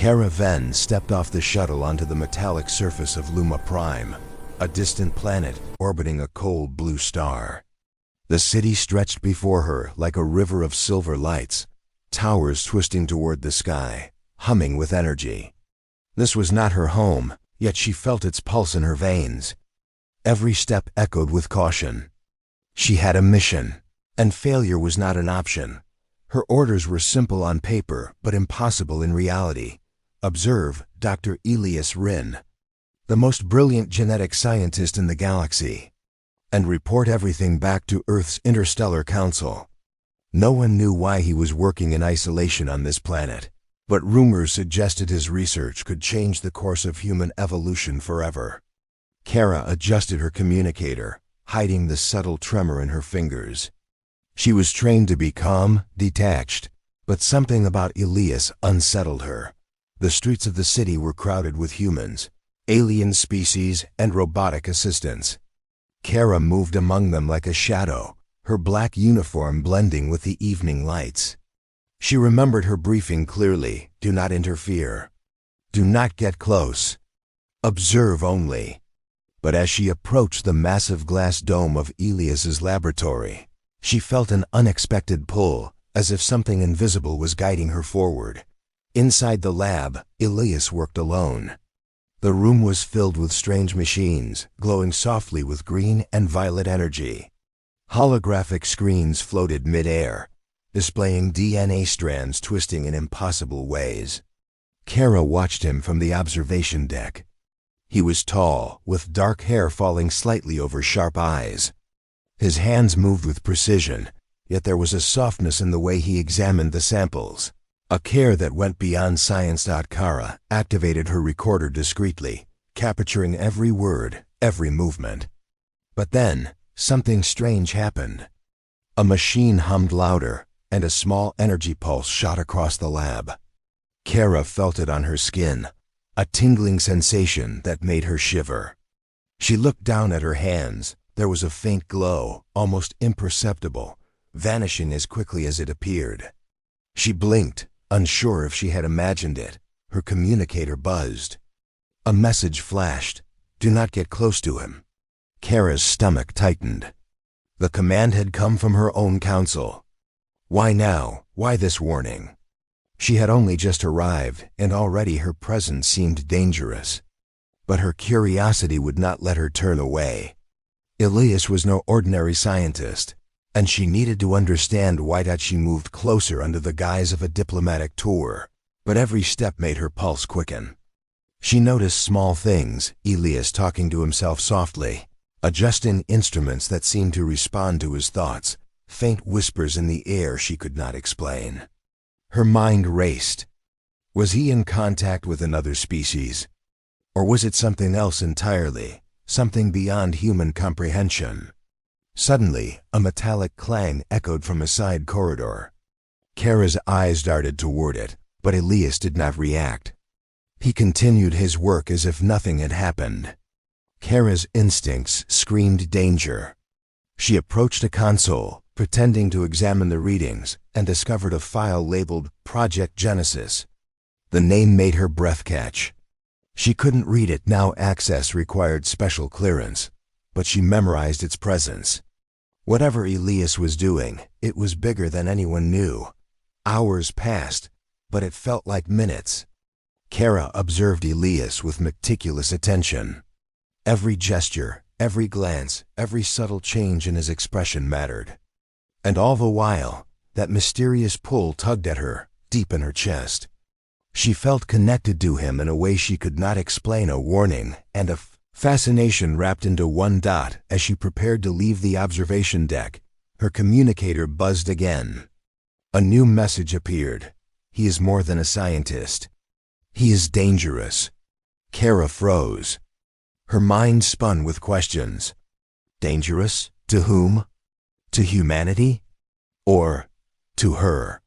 Kara Venn stepped off the shuttle onto the metallic surface of Luma Prime, a distant planet orbiting a cold blue star. The city stretched before her like a river of silver lights, towers twisting toward the sky, humming with energy. This was not her home, yet she felt its pulse in her veins. Every step echoed with caution. She had a mission, and failure was not an option. Her orders were simple on paper, but impossible in reality. Observe Dr. Elias Rinn, the most brilliant genetic scientist in the galaxy, and report everything back to Earth's Interstellar Council. No one knew why he was working in isolation on this planet, but rumors suggested his research could change the course of human evolution forever. Kara adjusted her communicator, hiding the subtle tremor in her fingers. She was trained to be calm, detached, but something about Elias unsettled her. The streets of the city were crowded with humans, alien species, and robotic assistants. Kara moved among them like a shadow, her black uniform blending with the evening lights. She remembered her briefing clearly: do not interfere. Do not get close. Observe only. But as she approached the massive glass dome of Elias's laboratory, she felt an unexpected pull, as if something invisible was guiding her forward. Inside the lab, Elias worked alone. The room was filled with strange machines, glowing softly with green and violet energy. Holographic screens floated mid-air, displaying DNA strands twisting in impossible ways. Kara watched him from the observation deck. He was tall, with dark hair falling slightly over sharp eyes. His hands moved with precision, yet there was a softness in the way he examined the samples. A care that went beyond science. Kara activated her recorder discreetly, capturing every word, every movement. But then, something strange happened. A machine hummed louder, and a small energy pulse shot across the lab. Kara felt it on her skin, a tingling sensation that made her shiver. She looked down at her hands. There was a faint glow, almost imperceptible, vanishing as quickly as it appeared. She blinked, unsure if she had imagined it. Her communicator buzzed. A message flashed: do not get close to him. Kara's stomach tightened. The command had come from her own council. Why now? Why this warning? She had only just arrived, and already her presence seemed dangerous. But her curiosity would not let her turn away. Elias was no ordinary scientist, and she needed to understand why. She moved closer under the guise of a diplomatic tour, but every step made her pulse quicken. She noticed small things: Elias talking to himself softly, adjusting instruments that seemed to respond to his thoughts, faint whispers in the air she could not explain. Her mind raced. Was he in contact with another species? Or was it something else entirely, something beyond human comprehension? Suddenly, a metallic clang echoed from a side corridor. Kara's eyes darted toward it, but Elias did not react. He continued his work as if nothing had happened. Kara's instincts screamed danger. She approached a console, pretending to examine the readings, and discovered a file labeled Project Genesis. The name made her breath catch. She couldn't read it now. Access required special clearance, but she memorized its presence. Whatever Elias was doing, it was bigger than anyone knew. Hours passed, but it felt like minutes. Kara observed Elias with meticulous attention. Every gesture, every glance, every subtle change in his expression mattered. And all the while, that mysterious pull tugged at her, deep in her chest. She felt connected to him in a way she could not explain, a warning and a fascination wrapped into one dot. As she prepared to leave the observation deck, her communicator buzzed again. A new message appeared. He is more than a scientist. He is dangerous. Kara froze. Her mind spun with questions. Dangerous? To whom? To humanity? Or to her?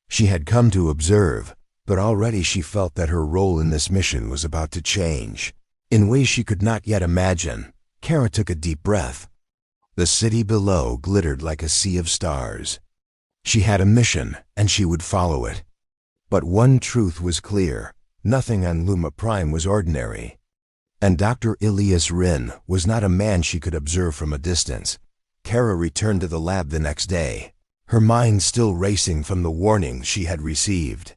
She had come to observe, but already she felt that her role in this mission was about to change. In ways she could not yet imagine. Kara took a deep breath. The city below glittered like a sea of stars. She had a mission, and she would follow it. But one truth was clear: Nothing on Luma Prime was ordinary. And Dr. Elias Rin was not a man she could observe from a distance. Kara returned to the lab the next day, her mind still racing from the warning she had received.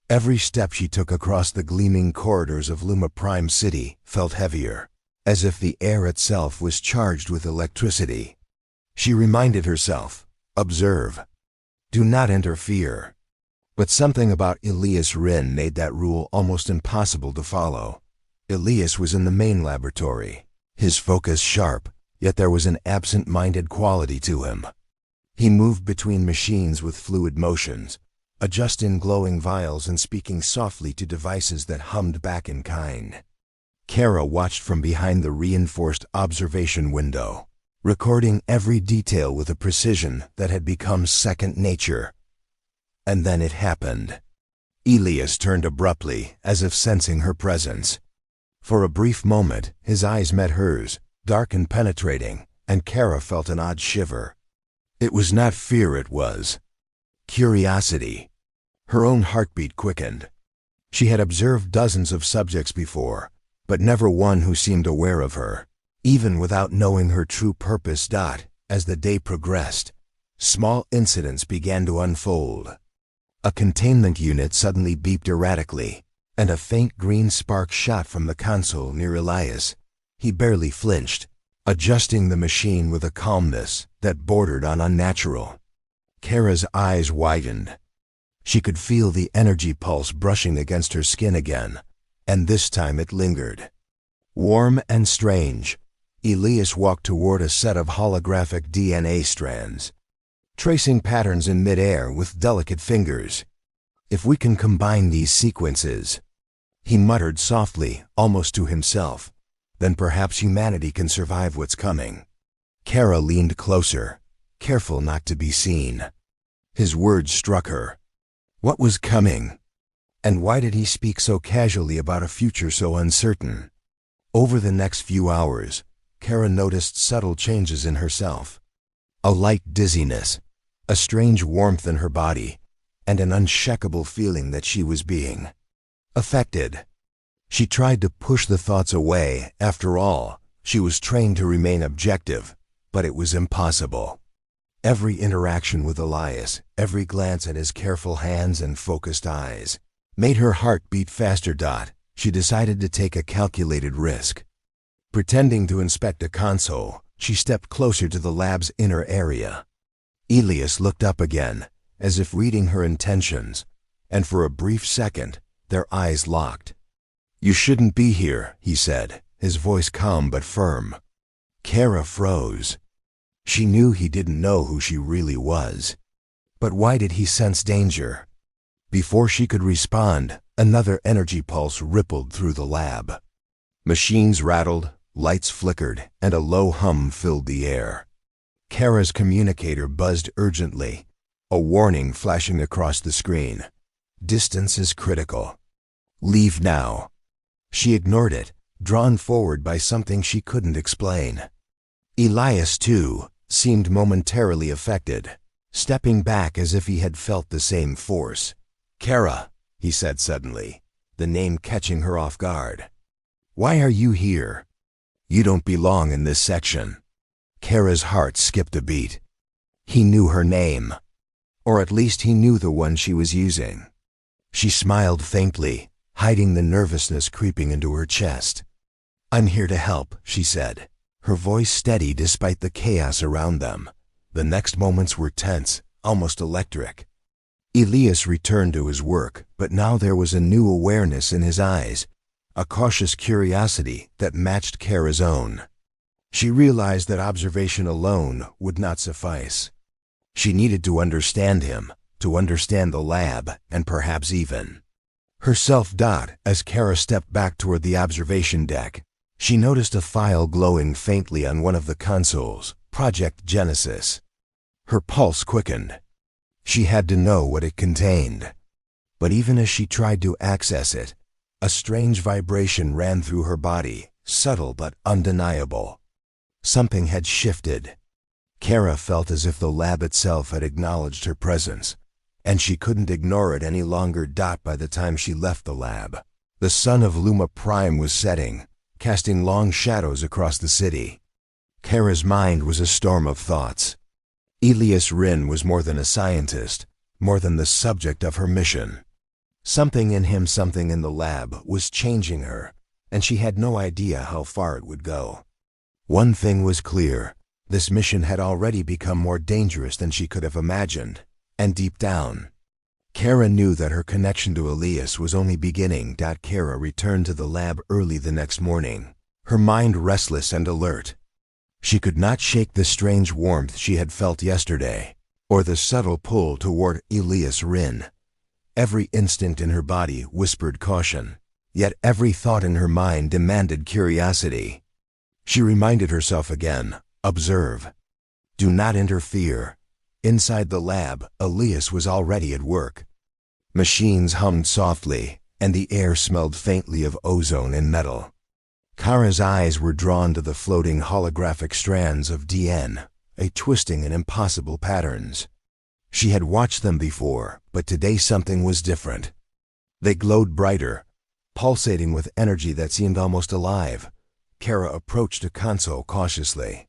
Every step she took across the gleaming corridors of Luma Prime City felt heavier, as if the air itself was charged with electricity. She reminded herself, observe. Do not interfere. But something about Elias Rin made that rule almost impossible to follow. Elias was in the main laboratory, his focus sharp, yet there was an absent-minded quality to him. He moved between machines with fluid motions, adjusting glowing vials and speaking softly to devices that hummed back in kind. Kara watched from behind the reinforced observation window, recording every detail with a precision that had become second nature. And then it happened. Elias turned abruptly, as if sensing her presence. For a brief moment, his eyes met hers, dark and penetrating, and Kara felt an odd shiver. It was not fear, it was curiosity. Her own heartbeat quickened. She had observed dozens of subjects before, but never one who seemed aware of her, even without knowing her true purpose. As the day progressed, small incidents began to unfold. A containment unit suddenly beeped erratically, and a faint green spark shot from the console near Elias. He barely flinched, adjusting the machine with a calmness that bordered on unnatural. Kara's eyes widened. She could feel the energy pulse brushing against her skin again, and this time it lingered. Warm and strange, Elias walked toward a set of holographic DNA strands, tracing patterns in midair with delicate fingers. If we can combine these sequences, he muttered softly, almost to himself, then perhaps humanity can survive what's coming. Kara leaned closer, careful not to be seen. His words struck her. What was coming? And why did he speak so casually about a future so uncertain? Over the next few hours, Kara noticed subtle changes in herself. A light dizziness, a strange warmth in her body, and an unshakable feeling that she was being affected. She tried to push the thoughts away. After all, she was trained to remain objective, but it was impossible. Every interaction with Elias, every glance at his careful hands and focused eyes, made her heart beat faster. She decided to take a calculated risk. Pretending to inspect a console, she stepped closer to the lab's inner area. Elias looked up again, as if reading her intentions, and for a brief second, their eyes locked. You shouldn't be here, he said, his voice calm but firm. Kara froze. She knew he didn't know who she really was. But why did he sense danger? Before she could respond, another energy pulse rippled through the lab. Machines rattled, lights flickered, and a low hum filled the air. Kara's communicator buzzed urgently, a warning flashing across the screen. Distance is critical. Leave now. She ignored it, drawn forward by something she couldn't explain. Elias, too, seemed momentarily affected, stepping back as if he had felt the same force. Kara, he said suddenly, the name catching her off guard. Why are you here? You don't belong in this section. Kara's heart skipped a beat. He knew her name. Or at least he knew the one she was using. She smiled faintly, hiding the nervousness creeping into her chest. I'm here to help, she said, her voice steady despite the chaos around them. The next moments were tense, almost electric. Elias returned to his work, but now there was a new awareness in his eyes, a cautious curiosity that matched Kara's own. She realized that observation alone would not suffice. She needed to understand him, to understand the lab, and perhaps even herself. As Kara stepped back toward the observation deck, she noticed a file glowing faintly on one of the consoles, Project Genesis. Her pulse quickened. She had to know what it contained. But even as she tried to access it, a strange vibration ran through her body, subtle but undeniable. Something had shifted. Kara felt as if the lab itself had acknowledged her presence, and she couldn't ignore it any longer. By the time she left the lab, The sun of Luma Prime was setting, casting long shadows across the city. Kara's mind was a storm of thoughts. Elias Rin was more than a scientist, more than the subject of her mission. Something in him, something in the lab, was changing her, and she had no idea how far it would go. One thing was clear: this mission had already become more dangerous than she could have imagined, and deep down, Kara knew that her connection to Elias was only beginning. Kara returned to the lab early the next morning, her mind restless and alert. She could not shake the strange warmth she had felt yesterday, or the subtle pull toward Elias Rin. Every instinct in her body whispered caution, yet every thought in her mind demanded curiosity. She reminded herself again: observe. Do not interfere. Inside the lab, Elias was already at work. Machines hummed softly, and the air smelled faintly of ozone and metal. Kara's eyes were drawn to the floating holographic strands of DN, a twisting in impossible patterns. She had watched them before, but today something was different. They glowed brighter, pulsating with energy that seemed almost alive. Kara approached a console cautiously.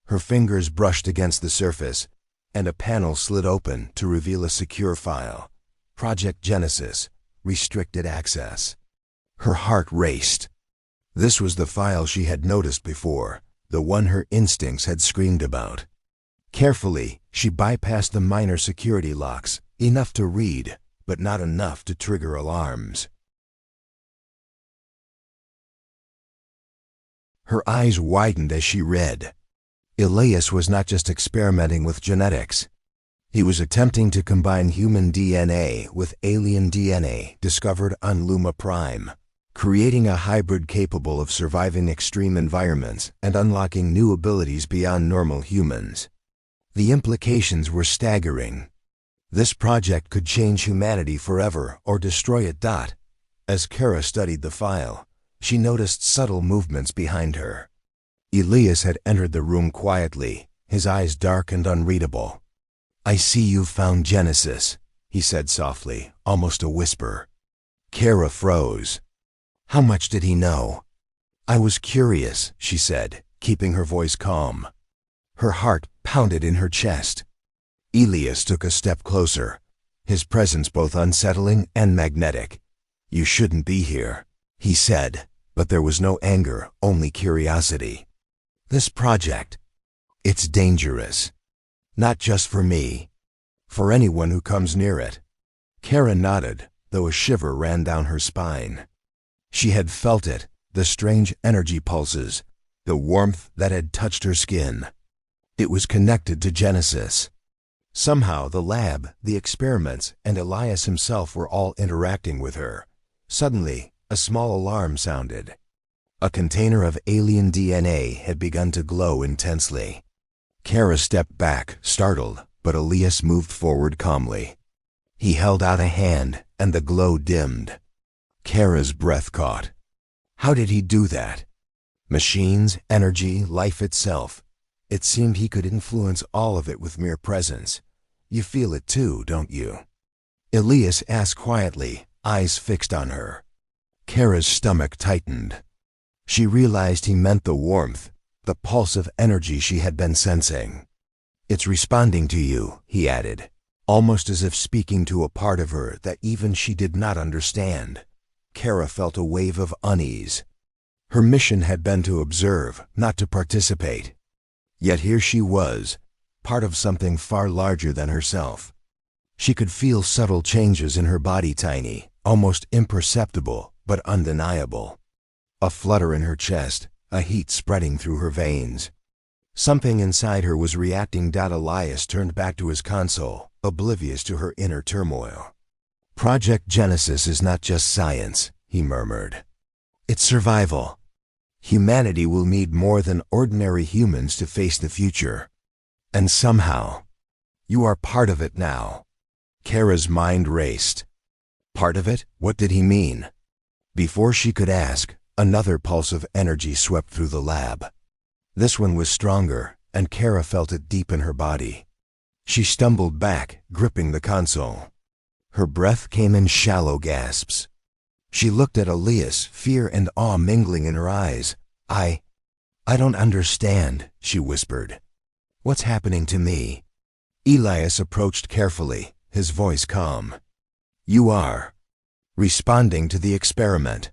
Her fingers brushed against the surface, and a panel slid open to reveal a secure file. Project Genesis, restricted access. Her heart raced. This was the file she had noticed before, the one her instincts had screamed about. Carefully, she bypassed the minor security locks, enough to read, but not enough to trigger alarms. Her eyes widened as she read. Elias was not just experimenting with genetics. He was attempting to combine human DNA with alien DNA discovered on Luma Prime, creating a hybrid capable of surviving extreme environments and unlocking new abilities beyond normal humans. The implications were staggering. This project could change humanity forever or destroy it. As Kara studied the file, she noticed subtle movements behind her. Elias had entered the room quietly, his eyes dark and unreadable. "I see you've found Genesis," he said softly, almost a whisper. Kara froze. How much did he know? "I was curious," she said, keeping her voice calm. Her heart pounded in her chest. Elias took a step closer, his presence both unsettling and magnetic. "You shouldn't be here," he said, but there was no anger, only curiosity. "This project, it's dangerous. Not just for me, for anyone who comes near it." Kara nodded, though a shiver ran down her spine. She had felt it, the strange energy pulses, the warmth that had touched her skin. It was connected to Genesis. Somehow the lab, the experiments, and Elias himself were all interacting with her. Suddenly, a small alarm sounded. A container of alien DNA had begun to glow intensely. Kara stepped back, startled, but Elias moved forward calmly. He held out a hand, and the glow dimmed. Kara's breath caught. How did he do that? Machines, energy, life itself. It seemed he could influence all of it with mere presence. "You feel it too, don't you?" Elias asked quietly, eyes fixed on her. Kara's stomach tightened. She realized he meant the warmth, the pulse of energy she had been sensing. "It's responding to you," he added, almost as if speaking to a part of her that even she did not understand. Kara felt a wave of unease. Her mission had been to observe, not to participate. Yet here she was, part of something far larger than herself. She could feel subtle changes in her body, tiny, almost imperceptible, but undeniable. A flutter in her chest, a heat spreading through her veins. Something inside her was reacting. Elias turned back to his console, oblivious to her inner turmoil. "Project Genesis is not just science," he murmured. "It's survival. Humanity will need more than ordinary humans to face the future. And somehow, you are part of it now." Kara's mind raced. Part of it? What did he mean? Before she could ask, another pulse of energy swept through the lab. This one was stronger, and Kara felt it deep in her body. She stumbled back, gripping the console. Her breath came in shallow gasps. She looked at Elias, fear and awe mingling in her eyes. I don't understand," she whispered. "What's happening to me?" Elias approached carefully, his voice calm. "You are responding to the experiment.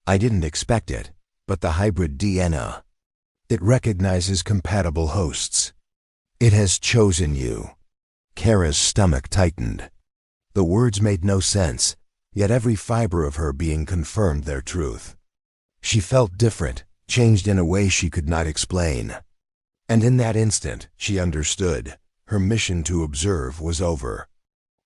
I didn't expect it, but the hybrid DNA. It recognizes compatible hosts. It has chosen you." Kara's stomach tightened. The words made no sense, yet every fiber of her being confirmed their truth. She felt different, changed in a way she could not explain. And in that instant, she understood. Her mission to observe was over.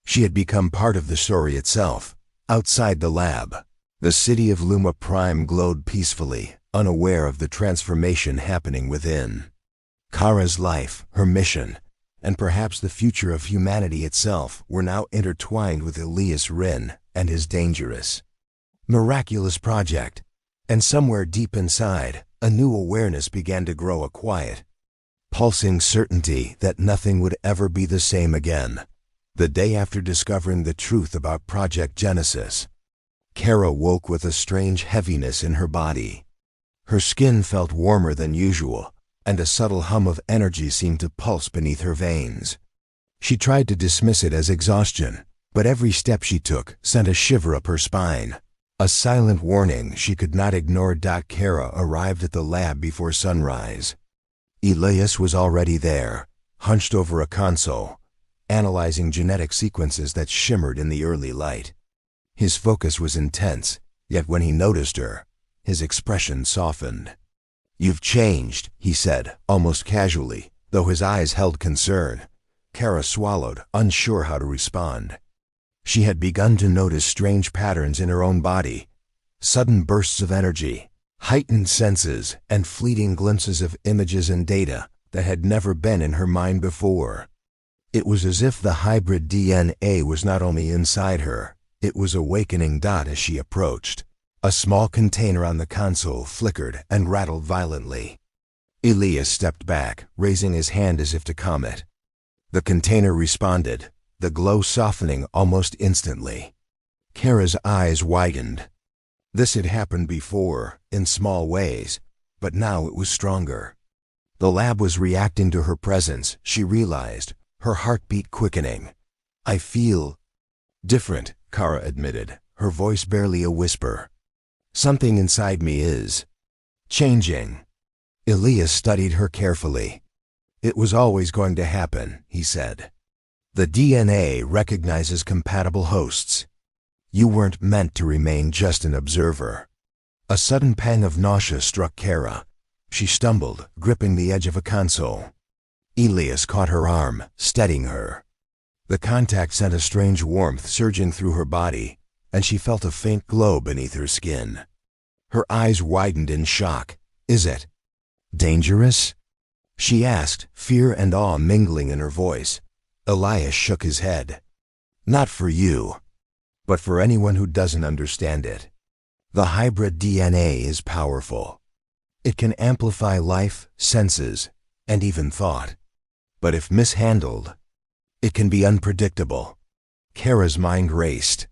She had become part of the story itself. Outside the lab, the city of Luma Prime glowed peacefully, unaware of the transformation happening within. Kara's life, her mission, and perhaps the future of humanity itself were now intertwined with Elias Rin and his dangerous, miraculous project. And somewhere deep inside, a new awareness began to grow, a quiet, pulsing certainty that nothing would ever be the same again. The day after discovering the truth about Project Genesis, Kara woke with a strange heaviness in her body. Her skin felt warmer than usual, and a subtle hum of energy seemed to pulse beneath her veins. She tried to dismiss it as exhaustion, but every step she took sent a shiver up her spine. A silent warning she could not ignore. Kara arrived at the lab before sunrise. Elias was already there, hunched over a console, analyzing genetic sequences that shimmered in the early light. His focus was intense, yet when he noticed her, his expression softened. "You've changed," he said, almost casually, though his eyes held concern. Kara swallowed, unsure how to respond. She had begun to notice strange patterns in her own body, sudden bursts of energy, heightened senses, and fleeting glimpses of images and data that had never been in her mind before. It was as if the hybrid DNA was not only inside her, it was awakening. As she approached, a small container on the console flickered and rattled violently. Elias stepped back, raising his hand as if to calm it. The container responded, the glow softening almost instantly. Kara's eyes widened. This had happened before, in small ways, but now it was stronger. The lab was reacting to her presence, she realized, her heartbeat quickening. "I feel different," Kara admitted, her voice barely a whisper. "Something inside me is changing." Elias studied her carefully. "It was always going to happen," he said. "The DNA recognizes compatible hosts. You weren't meant to remain just an observer." A sudden pang of nausea struck Kara. She stumbled, gripping the edge of a console. Elias caught her arm, steadying her. The contact sent a strange warmth surging through her body, and she felt a faint glow beneath her skin. Her eyes widened in shock. "Is it dangerous?" she asked, fear and awe mingling in her voice. Elias shook his head. "Not for you, but for anyone who doesn't understand it. The hybrid DNA is powerful. It can amplify life, senses, and even thought. But if mishandled, it can be unpredictable." Kara's mind raced.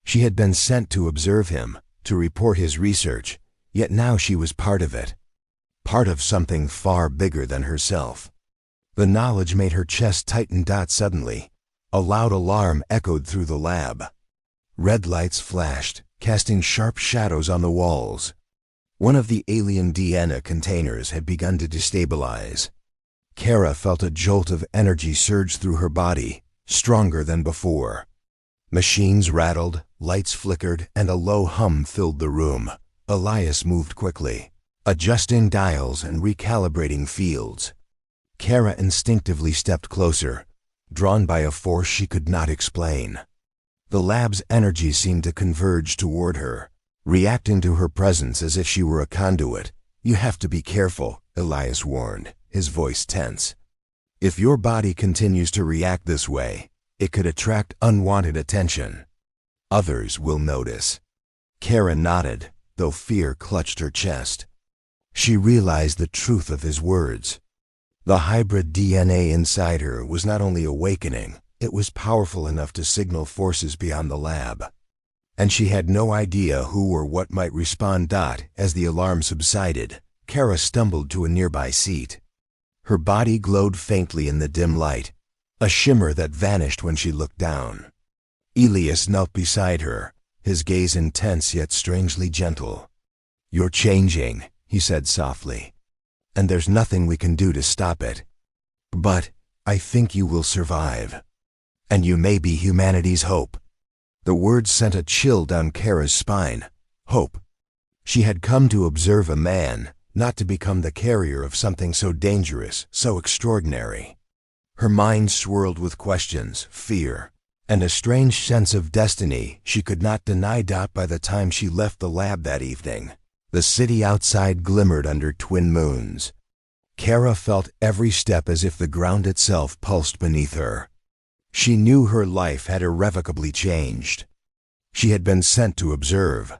She had been sent to observe him, to report his research, yet now she was part of it. Part of something far bigger than herself. The knowledge made her chest tighten. Suddenly, a loud alarm echoed through the lab. Red lights flashed, casting sharp shadows on the walls. One of the alien DNA containers had begun to destabilize. Kara felt a jolt of energy surge through her body, stronger than before. Machines rattled, lights flickered, and a low hum filled the room. Elias moved quickly, adjusting dials and recalibrating fields. Kara instinctively stepped closer, drawn by a force she could not explain. The lab's energy seemed to converge toward her, reacting to her presence as if she were a conduit. "You have to be careful," Elias warned, his voice tense. "If your body continues to react this way, it could attract unwanted attention. Others will notice." Kara nodded, though fear clutched her chest. She realized the truth of his words. The hybrid DNA inside her was not only awakening, it was powerful enough to signal forces beyond the lab. and she had no idea who or what might respond. As the alarm subsided, Kara stumbled to a nearby seat. Her body glowed faintly in the dim light, a shimmer that vanished when she looked down. Elias knelt beside her, his gaze intense yet strangely gentle. "You're changing," he said softly, "and there's nothing we can do to stop it. But I think you will survive. And you may be humanity's hope." The words sent a chill down Kara's spine. Hope. She had come to observe a man, not to become the carrier of something so dangerous, so extraordinary. Her mind swirled with questions, fear, and a strange sense of destiny she could not deny. By the time she left the lab that evening, the city outside glimmered under twin moons. Kara felt every step as if the ground itself pulsed beneath her. She knew her life had irrevocably changed. She had been sent to observe.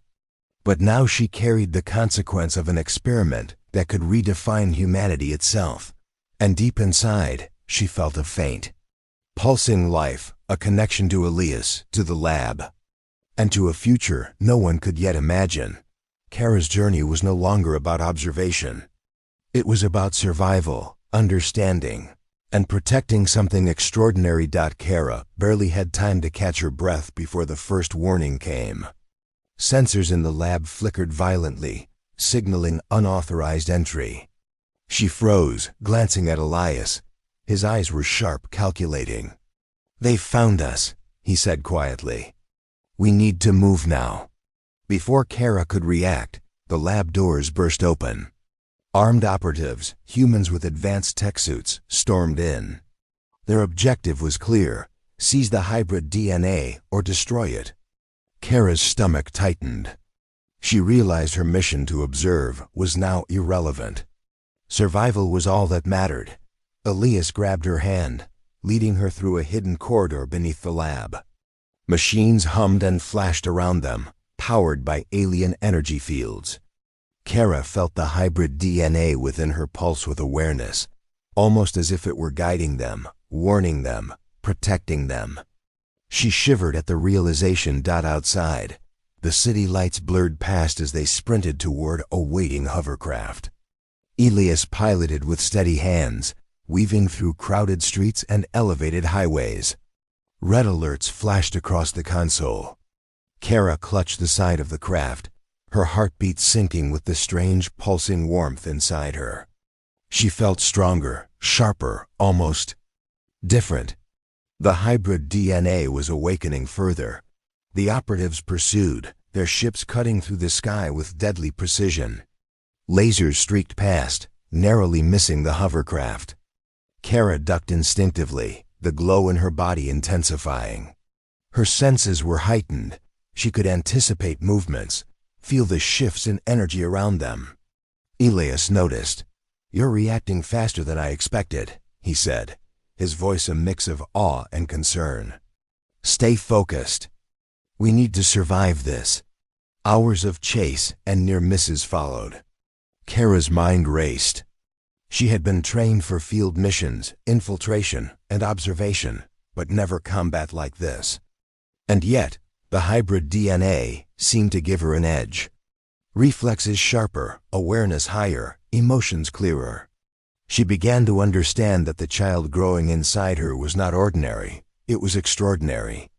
But now she carried the consequence of an experiment that could redefine humanity itself. And deep inside, she felt a faint, pulsing life, a connection to Elias, to the lab, and to a future no one could yet imagine. Kara's journey was no longer about observation. It was about survival, understanding, and protecting something extraordinary. Kara barely had time to catch her breath before the first warning came. Sensors in the lab flickered violently, signaling unauthorized entry. She froze, glancing at Elias. His eyes were sharp, calculating. "They've found us," he said quietly. "We need to move now." Before Kara could react, the lab doors burst open. Armed operatives, humans with advanced tech suits, stormed in. Their objective was clear: seize the hybrid DNA or destroy it. Kara's stomach tightened. She realized her mission to observe was now irrelevant. Survival was all that mattered. Elias grabbed her hand, leading her through a hidden corridor beneath the lab. Machines hummed and flashed around them, powered by alien energy fields. Kara felt the hybrid DNA within her pulse with awareness, almost as if it were guiding them, warning them, protecting them. She shivered at the realization. Outside, the city lights blurred past as they sprinted toward a waiting hovercraft. Elias piloted with steady hands, weaving through crowded streets and elevated highways. Red alerts flashed across the console. Kara clutched the side of the craft, her heartbeat sinking with the strange pulsing warmth inside her. She felt stronger, sharper, almost different. The hybrid DNA was awakening further. The operatives pursued, their ships cutting through the sky with deadly precision. Lasers streaked past, narrowly missing the hovercraft. Kara ducked instinctively, the glow in her body intensifying. Her senses were heightened. She could anticipate movements, feel the shifts in energy around them. Elias noticed. "You're reacting faster than I expected," he said, his voice a mix of awe and concern. "Stay focused. We need to survive this." Hours of chase and near misses followed. Kara's mind raced. She had been trained for field missions, infiltration, and observation, but never combat like this. And yet, the hybrid DNA seemed to give her an edge. Reflexes sharper, awareness higher, emotions clearer. She began to understand that the child growing inside her was not ordinary, it was extraordinary.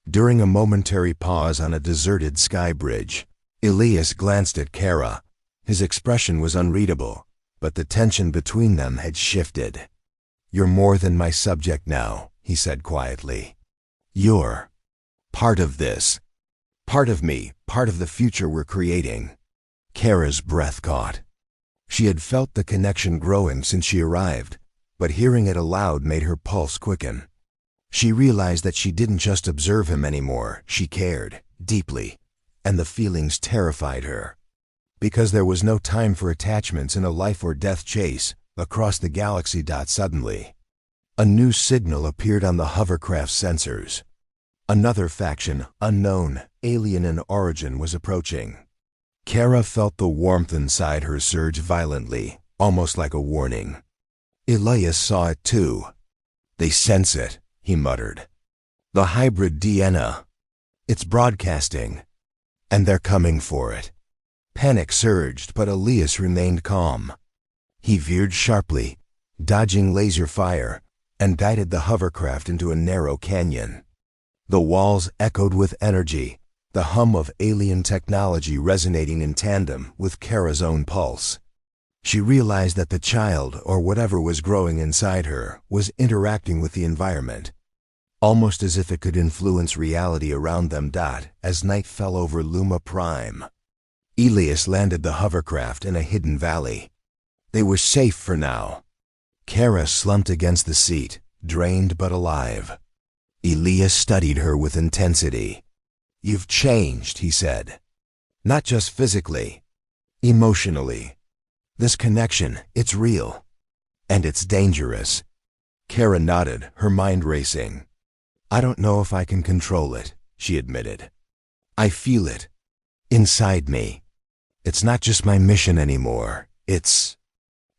During a momentary pause on a deserted sky bridge, Elias glanced at Kara. His expression was unreadable, but the tension between them had shifted. "You're more than my subject now," he said quietly. "You're part of this. Part of me, part of the future we're creating." Kara's breath caught. She had felt the connection growing since she arrived, but hearing it aloud made her pulse quicken. She realized that she didn't just observe him anymore, she cared, deeply, and the feelings terrified her. Because there was no time for attachments in a life-or-death chase across the galaxy. Suddenly, a new signal appeared on the hovercraft's sensors. Another faction, unknown, alien in origin, was approaching. Kara felt the warmth inside her surge violently, almost like a warning. Elias saw it too. "They sense it," he muttered. "The hybrid DNA. It's broadcasting. And they're coming for it." Panic surged, but Elias remained calm. He veered sharply, dodging laser fire, and guided the hovercraft into a narrow canyon. The walls echoed with energy, the hum of alien technology resonating in tandem with Kara's own pulse. She realized that the child, or whatever was growing inside her, was interacting with the environment, almost as if it could influence reality around them. As night fell over Luma Prime, Elias landed the hovercraft in a hidden valley. They were safe for now. Kara slumped against the seat, drained but alive. Elias studied her with intensity. "You've changed," he said. "Not just physically, emotionally. This connection, it's real. And it's dangerous." Kara nodded, her mind racing. "I don't know if I can control it," she admitted. "I feel it. Inside me. It's not just my mission anymore. It's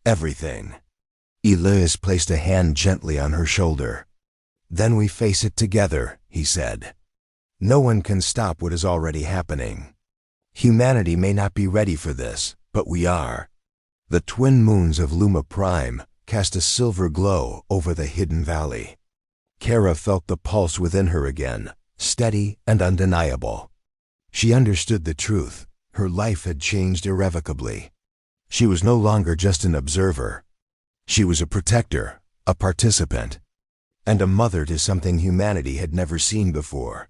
everything." Elias placed a hand gently on her shoulder. "Then we face it together," he said. "No one can stop what is already happening. Humanity may not be ready for this, but we are." The twin moons of Luma Prime cast a silver glow over the hidden valley. Kara felt the pulse within her again, steady and undeniable. She understood the truth. Her life had changed irrevocably. She was no longer just an observer. She was a protector, a participant, and a mother to something humanity had never seen before.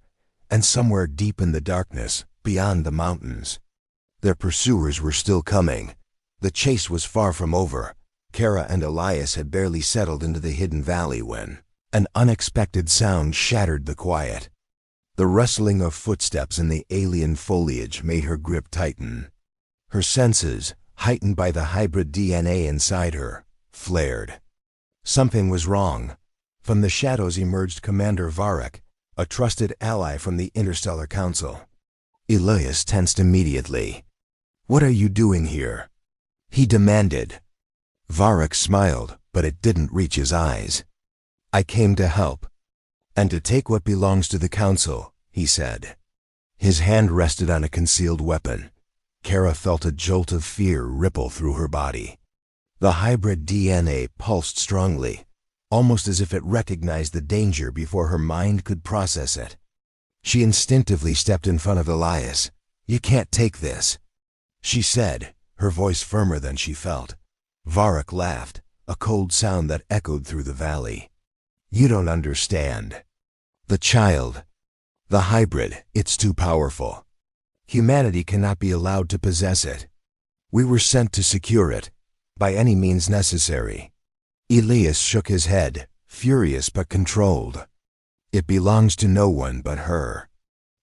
And somewhere deep in the darkness, beyond the mountains, their pursuers were still coming. The chase was far from over. Kara and Elias had barely settled into the hidden valley when an unexpected sound shattered the quiet. The rustling of footsteps in the alien foliage made her grip tighten. Her senses, heightened by the hybrid DNA inside her, flared. Something was wrong. From the shadows emerged Commander Varric, a trusted ally from the Interstellar Council. Elias tensed immediately. "What are you doing here?" he demanded. Varric smiled, but it didn't reach his eyes. "I came to help, and to take what belongs to the Council," he said. His hand rested on a concealed weapon. Kara felt a jolt of fear ripple through her body. The hybrid DNA pulsed strongly, almost as if it recognized the danger before her mind could process it. She instinctively stepped in front of Elias. "You can't take this," she said, her voice firmer than she felt. Varric laughed, a cold sound that echoed through the valley. "You don't understand. The child, the hybrid, it's too powerful. Humanity cannot be allowed to possess it. We were sent to secure it, by any means necessary." Elias shook his head, furious but controlled. "It belongs to no one but her,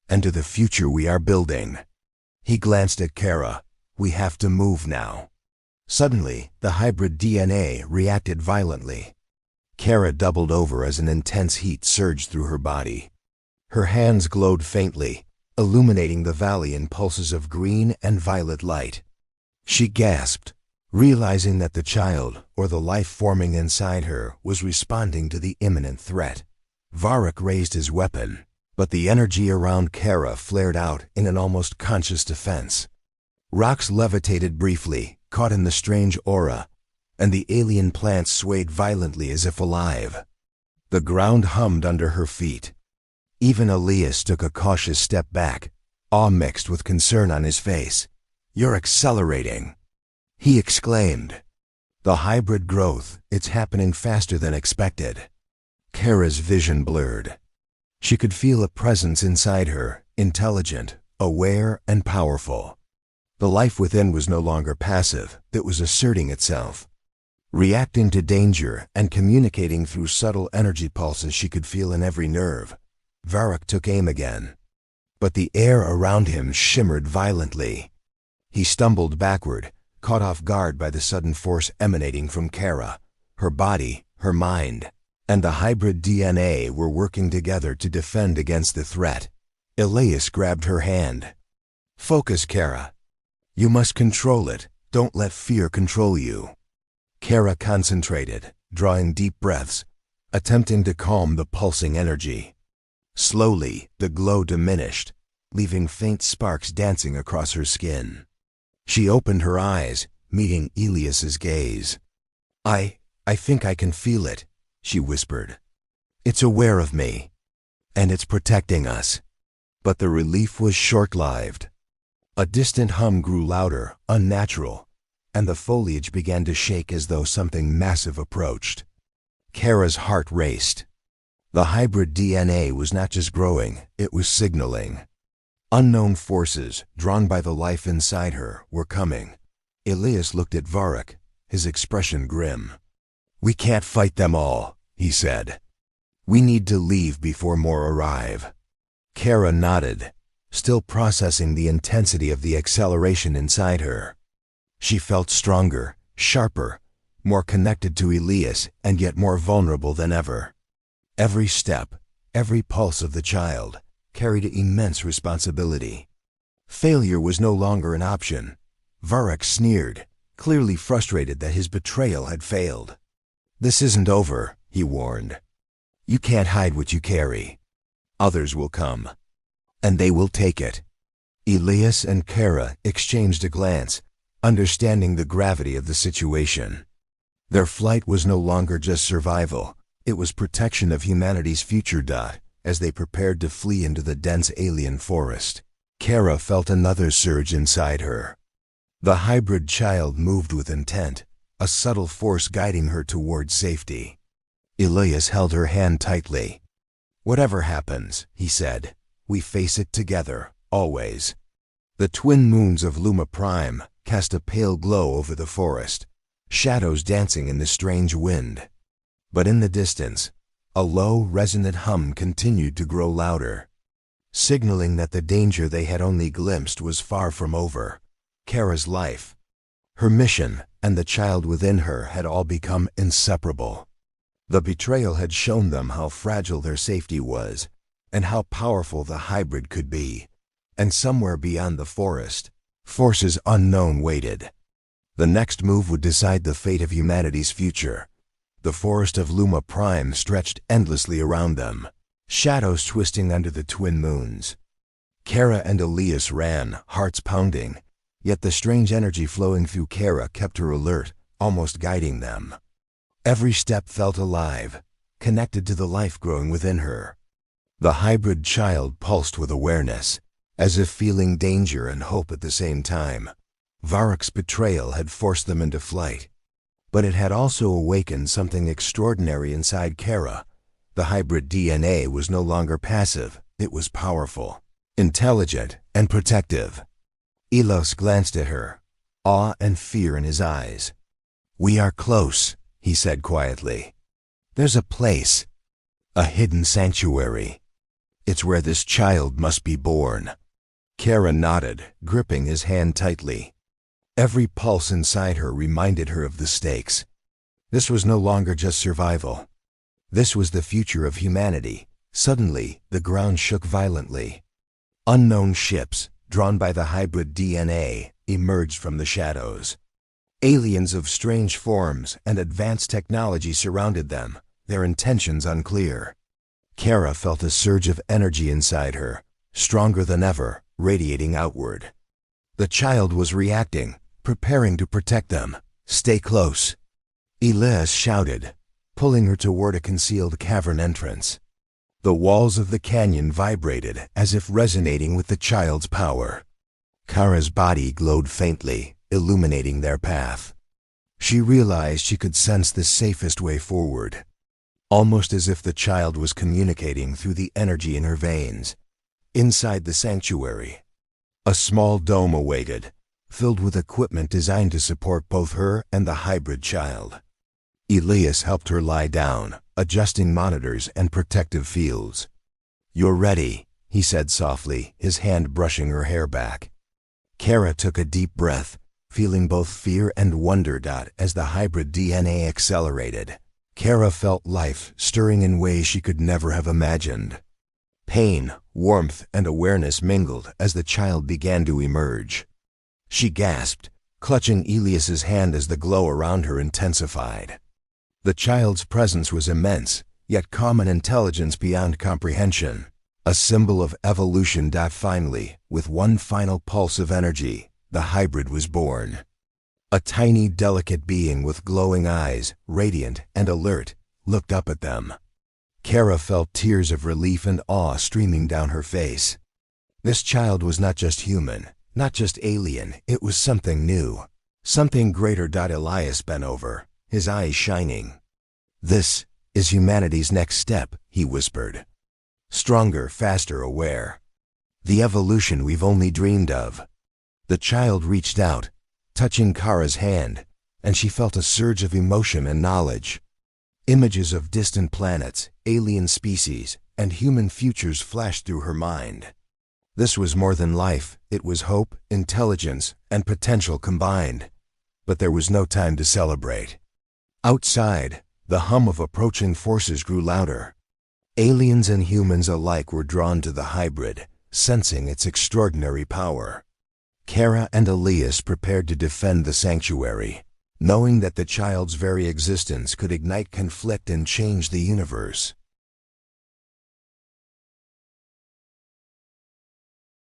and to the future we are building." He glanced at Kara. "We have to move now." Suddenly, the hybrid DNA reacted violently. Kara doubled over as an intense heat surged through her body. Her hands glowed faintly, illuminating the valley in pulses of green and violet light. She gasped, realizing that the child, or the life forming inside her, was responding to the imminent threat. Varric raised his weapon, but the energy around Kara flared out in an almost conscious defense. Rocks levitated briefly, caught in the strange aura, and the alien plants swayed violently as if alive. The ground hummed under her feet. Even Elias took a cautious step back, awe mixed with concern on his face. "You're accelerating," he exclaimed. "The hybrid growth, it's happening faster than expected." Kara's vision blurred. She could feel a presence inside her, intelligent, aware, and powerful. The life within was no longer passive, it was asserting itself, reacting to danger and communicating through subtle energy pulses she could feel in every nerve. Varric took aim again, but the air around him shimmered violently. He stumbled backward, caught off guard by the sudden force emanating from Kara. Her body, her mind, and the hybrid DNA were working together to defend against the threat. Elias grabbed her hand. "Focus, Kara. You must control it. Don't let fear control you." Kara concentrated, drawing deep breaths. attempting to calm the pulsing energy. Slowly, the glow diminished, leaving faint sparks dancing across her skin. She opened her eyes, meeting Elias's gaze. I think I can feel it," she whispered. "It's aware of me, and it's protecting us." But the relief was short-lived. A distant hum grew louder, unnatural, and the foliage began to shake as though something massive approached. Kara's heart raced. The hybrid DNA was not just growing, it was signaling. Unknown forces, drawn by the life inside her, were coming. Elias looked at Varric, his expression grim. "We can't fight them all," he said. "We need to leave before more arrive." Kara nodded, still processing the intensity of the acceleration inside her. She felt stronger, sharper, more connected to Elias, and yet more vulnerable than ever. Every step, every pulse of the child, carried immense responsibility. Failure was no longer an option. Varric sneered, clearly frustrated that his betrayal had failed. "This isn't over," he warned. "You can't hide what you carry. Others will come, and they will take it." Elias and Kara exchanged a glance, understanding the gravity of the situation. Their flight was no longer just survival, it was protection of humanity's future. As they prepared to flee into the dense alien forest, Kara felt another surge inside her. The hybrid child moved with intent, a subtle force guiding her toward safety. Elias held her hand tightly. "Whatever happens," he said, "we face it together, always." The twin moons of Luma Prime cast a pale glow over the forest, shadows dancing in the strange wind. But in the distance, a low, resonant hum continued to grow louder, signaling that the danger they had only glimpsed was far from over. Kara's life, her mission, and the child within her had all become inseparable. The betrayal had shown them how fragile their safety was, and how powerful the hybrid could be. And somewhere beyond the forest, forces unknown waited. The next move would decide the fate of humanity's future. The forest of Luma Prime stretched endlessly around them, shadows twisting under the twin moons. Kara and Elias ran, hearts pounding, yet the strange energy flowing through Kara kept her alert, almost guiding them. Every step felt alive, connected to the life growing within her. The hybrid child pulsed with awareness, as if feeling danger and hope at the same time. Varric's betrayal had forced them into flight, but it had also awakened something extraordinary inside Kara. The hybrid DNA was no longer passive, it was powerful, intelligent, and protective. Elias glanced at her, awe and fear in his eyes. "We are close," he said quietly. "There's a place, a hidden sanctuary. It's where this child must be born." Kara nodded, gripping his hand tightly. Every pulse inside her reminded her of the stakes. This was no longer just survival. This was the future of humanity. Suddenly, the ground shook violently. Unknown ships, drawn by the hybrid DNA, emerged from the shadows. Aliens of strange forms and advanced technology surrounded them, their intentions unclear. Kara felt a surge of energy inside her, stronger than ever, radiating outward. The child was reacting, preparing to protect them. "Stay close," Elias shouted, pulling her toward a concealed cavern entrance. The walls of the canyon vibrated as if resonating with the child's power. Kara's body glowed faintly, illuminating their path. She realized she could sense the safest way forward, almost as if the child was communicating through the energy in her veins. Inside the sanctuary, a small dome awaited, filled with equipment designed to support both her and the hybrid child. Elias helped her lie down, adjusting monitors and protective fields. "You're ready," he said softly, his hand brushing her hair back. Kara took a deep breath, feeling both fear and wonder. As the hybrid DNA accelerated, Kara felt life stirring in ways she could never have imagined. Pain, warmth, and awareness mingled as the child began to emerge. She gasped, clutching Elias's hand as the glow around her intensified. The child's presence was immense, yet common intelligence beyond comprehension. A symbol of evolution. Finally, with one final pulse of energy, the hybrid was born. A tiny, delicate being with glowing eyes, radiant and alert, looked up at them. Kara felt tears of relief and awe streaming down her face. This child was not just human, not just alien, it was something new. Something greater. Elias bent over, his eyes shining. "This is humanity's next step," he whispered. "Stronger, faster, aware. The evolution we've only dreamed of." The child reached out, touching Kara's hand, and she felt a surge of emotion and knowledge. Images of distant planets, alien species, and human futures flashed through her mind. This was more than life, it was hope, intelligence, and potential combined. But there was no time to celebrate. Outside, the hum of approaching forces grew louder. Aliens and humans alike were drawn to the hybrid, sensing its extraordinary power. Kara and Elias prepared to defend the sanctuary, knowing that the child's very existence could ignite conflict and change the universe.